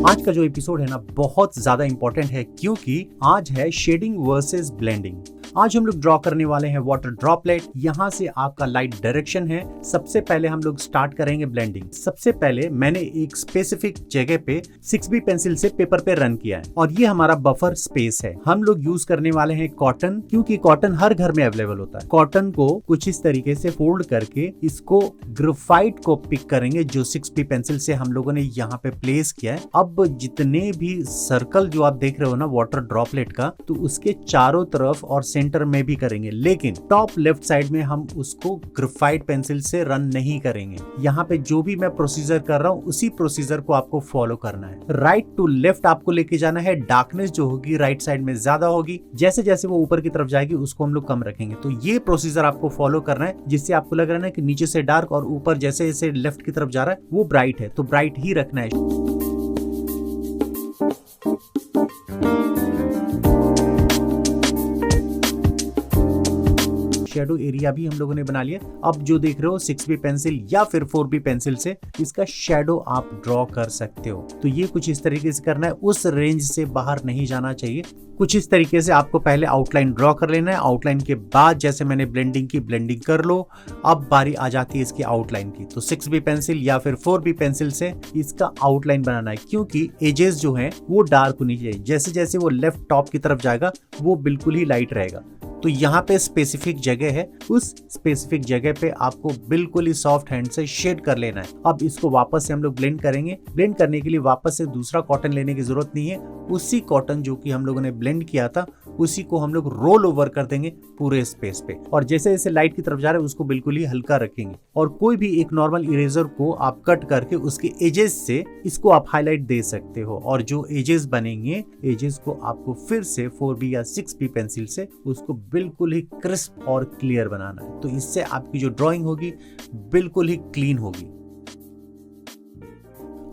आज का जो एपिसोड है ना बहुत ज्यादा इंपॉर्टेंट है क्योंकि आज है शेडिंग वर्सेस ब्लेंडिंग। आज हम लोग ड्रॉ करने वाले हैं वाटर ड्रॉपलेट। यहाँ से आपका लाइट डायरेक्शन है। सबसे पहले हम लोग स्टार्ट करेंगे ब्लेंडिंग। सबसे पहले मैंने एक स्पेसिफिक जगह पे 6B पेंसिल से पेपर पे रन किया है और ये हमारा बफर स्पेस है। हम लोग यूज करने वाले हैं कॉटन, क्योंकि कॉटन हर घर में अवेलेबल होता है। कॉटन को कुछ इस तरीके से फोल्ड करके इसको ग्रेफाइट को पिक करेंगे जो 6B पेंसिल से हम लोगों ने यहाँ पे प्लेस किया है। अब जितने भी सर्कल जो आप देख रहे हो ना वाटर ड्रॉपलेट का, तो उसके चारों तरफ और सेंटर में भी करेंगे, लेकिन टॉप लेफ्ट साइड में हम उसको ग्रेफाइट पेंसिल से रन नहीं करेंगे। यहाँ पे जो भी मैं प्रोसीजर कर रहा हूँ उसी प्रोसीजर को आपको फॉलो करना है। राइट टू लेफ्ट आपको लेके जाना है। डार्कनेस जो होगी राइट साइड में ज्यादा होगी, जैसे जैसे वो ऊपर की तरफ जाएगी उसको हम लोग कम रखेंगे। तो ये प्रोसीजर आपको फॉलो करना है, जिससे आपको लग रहा है ना कि नीचे से डार्क और ऊपर जैसे जैसे लेफ्ट की तरफ जा रहा है वो ब्राइट है, तो ब्राइट ही रखना है। शेडो एरिया भी हम लोगों ने बना लिया। अब जो देख रहे हो 6B पेंसिल या फिर 4B पेंसिल से इसका शेडो आप ड्रॉ कर सकते हो। तो ये कुछ इस तरीके से करना है, उस रेंज से बाहर नहीं जाना चाहिए। कुछ इस तरीके से आपको पहले आउटलाइन ड्रॉ कर लेना है। आउटलाइन के बाद जैसे मैंने ब्लेंडिंग की, ब्लेंडिंग कर लो। अब बारी आ जाती है इसकी आउटलाइन की। तो 6B पेंसिल या फिर 4B पेंसिल से इसका आउटलाइन बनाना है, क्योंकि एजेस जो है वो डार्क होनी चाहिए। जैसे जैसे वो लेफ्ट टॉप की तरफ जाएगा वो बिल्कुल ही लाइट रहेगा। तो यहाँ पे स्पेसिफिक जगह है, उस स्पेसिफिक जगह पे आपको बिल्कुल ही सॉफ्ट हैंड से शेड कर लेना है। अब इसको वापस से हम लोग ब्लेंड करेंगे। ब्लेंड करने के लिए वापस से दूसरा कॉटन लेने की जरूरत नहीं है। उसी कॉटन जो कि हम लोगों ने ब्लेंड किया था उसी को हम लोग रोल ओवर कर देंगे पूरे स्पेस पे, और जैसे जैसे लाइट की तरफ जा रहे हैं उसको बिल्कुल ही हल्का रखेंगे। और कोई भी एक नॉर्मल इरेजर को आप कट करके उसके एजेस से इसको आप हाईलाइट दे सकते हो, और जो एजेस बनेंगे एजेस को आपको फिर से 4B या 6B पेंसिल से उसको बिल्कुल ही क्रिस्प और क्लियर बनाना है। तो इससे आपकी जो ड्राइंग होगी बिल्कुल ही क्लीन होगी।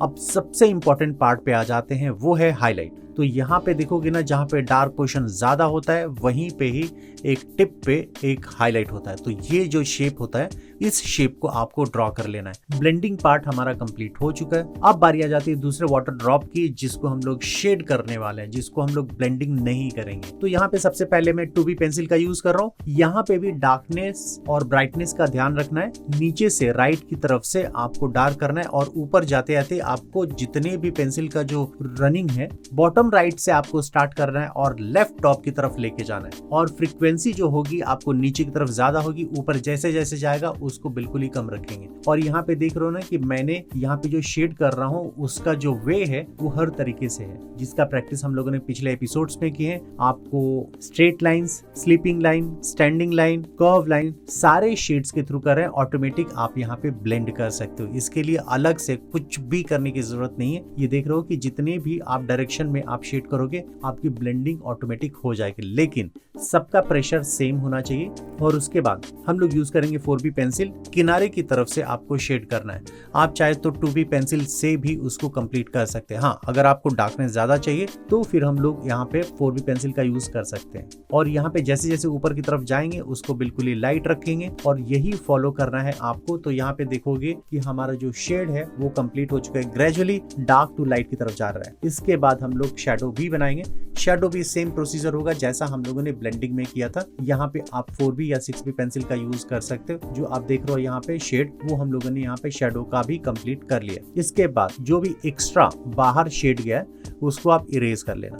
अब सबसे इंपॉर्टेंट पार्ट पे आ जाते हैं, वो है हाईलाइट। तो यहाँ पे देखोगे ना, जहाँ पे डार्क पोर्शन ज्यादा होता है वहीं पे ही एक टिप पे एक हाईलाइट होता है। तो ये जो शेप होता है इस शेप को आपको ड्रॉ कर लेना है। ब्लेंडिंग पार्ट हमारा कंप्लीट हो चुका है। अब बारी आ जाती है दूसरे वाटर ड्रॉप की, जिसको हम लोग शेड करने वाले हैं, जिसको हम लोग ब्लेंडिंग नहीं करेंगे। तो यहाँ पे सबसे पहले मैं 2B पेंसिल का यूज कर रहा हूँ। यहाँ पे भी डार्कनेस और ब्राइटनेस का ध्यान रखना है। नीचे से राइट की तरफ से आपको डार्क करना है, और ऊपर जाते जाते आपको जितने भी पेंसिल का जो रनिंग है बॉटम राइट से आपको स्टार्ट करना है और लेफ्ट टॉप की तरफ लेके जाना है। और फ्रीक्वेंसी जो होगी आपको नीचे की तरफ ज्यादा होगी, ऊपर जैसे जैसे जाएगा उसको बिल्कुल ही कम रखेंगे। और यहाँ पे देख रहे हो ना कि मैंने यहाँ पे जो शेड कर रहा हूँ उसका जो वे है वो हर तरीके से है, जिसका प्रैक्टिस हम लोगों ने पिछले एपिसोड्स में की है। आपको straight lines, sleeping line, standing line, curve line सारे शेड्स के थ्रू कर रहे हैं। ऑटोमेटिक आप यहाँ पे ब्लेंड कर सकते हो, इसके लिए अलग से कुछ भी करने की जरूरत नहीं है। ये देख रहे हो कि जितने भी आप डायरेक्शन में आप शेड करोगे आपकी ब्लेंडिंग ऑटोमेटिक हो जाएगी, लेकिन सबका प्रेशर सेम होना चाहिए। और उसके बाद हम लोग यूज करेंगे 4B पेंसिल। किनारे की तरफ से आपको शेड करना है। आप चाहे तो 2B पेंसिल से भी उसको कंप्लीट कर सकते हैं। हाँ, अगर आपको डार्कनेस ज्यादा चाहिए तो फिर हम लोग यहाँ पे 4B पेंसिल का यूज कर सकते हैं। और यहाँ पे जैसे जैसे ऊपर की तरफ जाएंगे उसको बिल्कुल ही लाइट रखेंगे, और यही फॉलो करना है आपको। तो यहाँ पे देखोगे कि हमारा जो शेड है वो कंप्लीट हो चुका है, ग्रेजुअली डार्क टू लाइट की तरफ जा रहा है। इसके बाद हम लोग शेडो भी बनाएंगे। शेडो भी सेम प्रोसीजर होगा जैसा हम लोगों ने ब्लेंडिंग में किया था। यहाँ पे आप 4B या 6B पेंसिल का यूज कर सकते हो। जो आप देख रहे हो यहाँ पे शेड, वो हम लोगों ने यहाँ पे शेडो का भी कंप्लीट कर लिया। इसके बाद जो भी एक्स्ट्रा बाहर शेड गया है उसको आप इरेज कर लेना।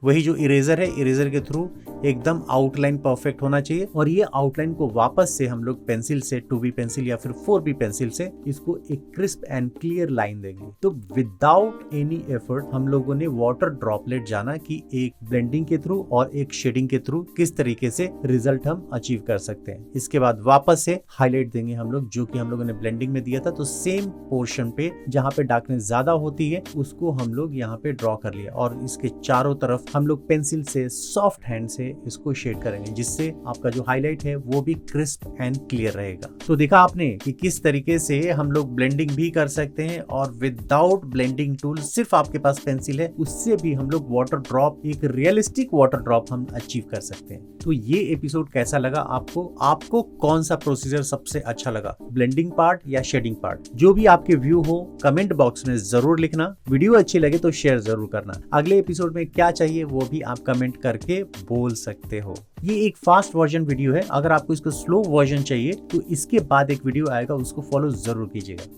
वही जो इरेजर है, इरेजर के थ्रू एकदम आउटलाइन परफेक्ट होना चाहिए। और ये आउटलाइन को वापस से हम लोग पेंसिल से 2B पेंसिल या फिर 4B पेंसिल से इसको एक क्रिस्प एंड क्लियर लाइन देंगे। तो विदाउट एनी एफर्ट हम लोगों ने वाटर ड्रॉपलेट जाना कि एक ब्लेंडिंग के थ्रू और एक शेडिंग के थ्रू किस तरीके से रिजल्ट हम अचीव कर सकते हैं। इसके बाद वापस से हाईलाइट देंगे हम लोग, जो कि हम लोगों ने ब्लेंडिंग में दिया था। तो सेम पोर्शन पे जहाँ पे डार्कनेस ज्यादा होती है उसको हम लोग यहाँ पे ड्रॉ कर लिया, और इसके चारों तरफ हम लोग पेंसिल से सॉफ्ट हैंड से इसको शेड करेंगे, जिससे आपका जो हाईलाइट है वो भी क्रिस्प एंड क्लियर रहेगा। तो देखा आपने कि किस तरीके से हम लोग ब्लेंडिंग भी कर सकते हैं और विदाउट ब्लेंडिंग टूल, सिर्फ आपके पास पेंसिल है, उससे भी हम लोग वाटर ड्रॉप, एक रियलिस्टिक वाटर ड्रॉप हम अचीव कर सकते हैं। तो ये एपिसोड कैसा लगा आपको कौन सा प्रोसीजर सबसे अच्छा लगा, ब्लेंडिंग पार्ट या शेडिंग पार्ट? जो भी आपके व्यू हो कमेंट बॉक्स में जरूर लिखना। वीडियो अच्छी लगे तो शेयर जरूर करना। अगले एपिसोड में क्या चाहिए वो भी आप कमेंट करके बोल सकते हो। ये एक फास्ट वर्जन वीडियो है, अगर आपको इसको स्लो वर्जन चाहिए तो इसके बाद एक वीडियो आएगा, उसको फॉलो जरूर कीजिएगा।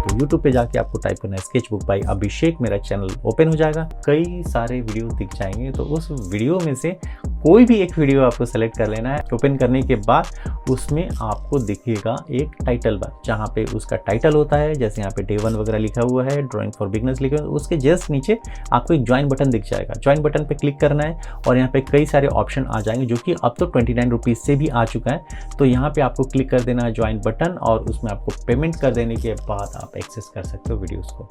तो YouTube पे जाके आपको टाइप करना है स्केचबुक बाय अभिषेक, मेरा चैनल ओपन हो जाएगा, कई सारे वीडियो दिख जाएंगे। तो उस वीडियो में से कोई भी एक वीडियो आपको सेलेक्ट कर लेना है। ओपन करने के बाद उसमें आपको दिखेगा एक टाइटल बार, जहाँ पे उसका टाइटल होता है, जैसे यहाँ पे डे 1 वगैरह लिखा हुआ है, ड्राइंग फॉर बिगनर्स लिखा हुआ है, उसके जस्ट नीचे आपको एक ज्वाइन बटन दिख जाएगा। ज्वाइन बटन पे क्लिक करना है और यहाँ पे कई सारे ऑप्शन आ जाएंगे, जो कि अब तो 29 रुपीज़ से भी आ चुका है। तो यहाँ पे आपको क्लिक कर देना है ज्वाइन बटन, और उसमें आपको पेमेंट कर देने के बाद आप एक्सेस कर सकते हो वीडियोज़ को।